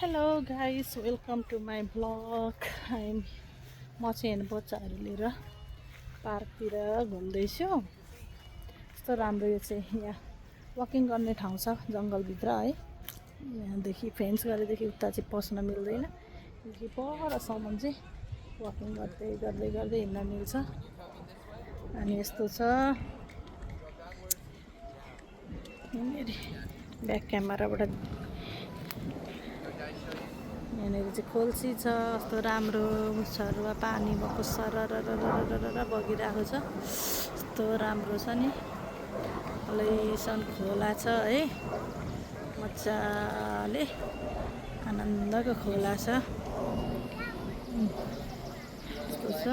Hello guys, welcome to my blog. म चाहिँ हेर्नु बच्चाहरू लिएर पार्कतिर घुम्दैछु। कस्तो राम्रो यो चाहिँ यहाँ वकिङ गर्ने ठाउँ छ जङ्गलभित्र है। यहाँदेखि फेन्स गरेदेखि उता चाहिँ पस्न मिल्दैन, कि परसम्म चाहिँ वकिङ गर्दै गर्दै गर्दै हिँड्न मिल्छ। अनि यस्तो छ यहाँनिर ब्याक क्यामेराबाट यहाँनिर चाहिँ खोल्सी छ, कस्तो राम्रो सरुवा पानी भएको सरर बगिरहेको छ, कस्तो राम्रो छ नि। लैसन खोला छ है, मजाले आनन्दको खोला छ। यस्तो छ,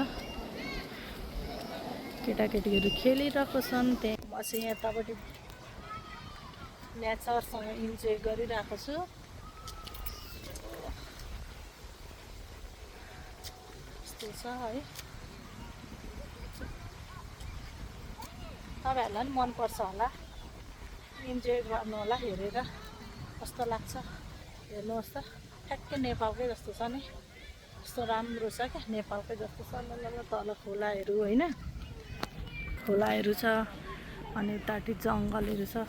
केटाकेटीहरू खेलिरहेको छन्। त्यहाँ म चाहिँ यतापट्टि नेचरसँग इन्जोय गरिरहेको छु। यस्तो छ है, तपाईँहरूलाई पनि मनपर्छ होला, इन्जोय गर्नु होला हेरेर कस्तो लाग्छ। हेर्नुहोस् त, ठ्याक्कै नेपालकै जस्तो छ नि, कस्तो राम्रो छ क्या, नेपालकै जस्तो छ। ल तल खोलाहरू होइन, खोलाहरू छ अनि उतापट्टि जङ्गलहरू छ।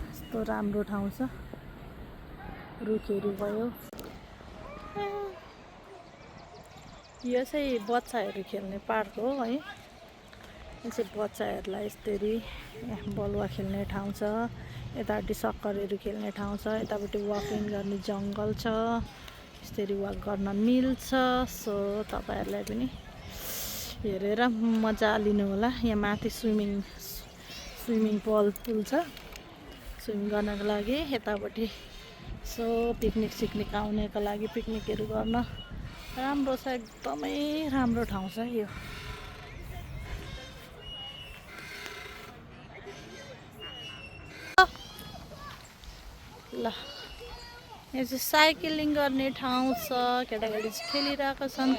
यस्तो राम्रो ठाउँ छ, रुखहरू भयो। यो चाहिँ बच्चाहरू खेल्ने पार्क हो है। यो चाहिँ बच्चाहरूलाई यसरी बलुवा खेल्ने ठाउँ छ। यतापट्टि सक्करहरू खेल्ने ठाउँ छ, यतापट्टि वकिङ गर्ने जङ्गल छ, यसरी वाक गर्न मिल्छ। सो तपाईँहरूलाई पनि हेरेर मजा लिनु होला। यहाँ माथि स्विमिङ पुल छ, स्विमिङ गर्नको लागि। यतापट्टि सो पिकनिक आउनेको लागि पिकनिकहरू गर्न राम्रो छ, एकदमै राम्रो ठाउँ छ यो। ल यो चाहिँ साइक्लिङ गर्ने ठाउँ छ, केटाकेटी चाहिँ खेलिरहेको छन्।